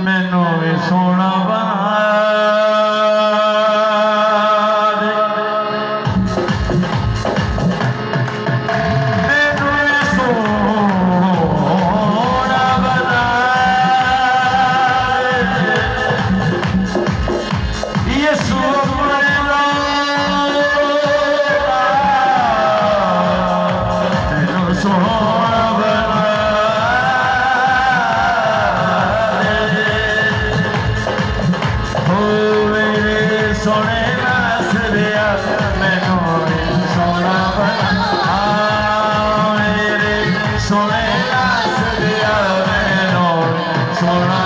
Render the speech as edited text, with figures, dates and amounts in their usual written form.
मैनू भी सोना बना दे। मैनू भी सोना बना दे। यीशु अपने नाम मैनू सोना बना सोने नास दिया मैनू सोना बना मेरे सोने नास दिया मैनू सोना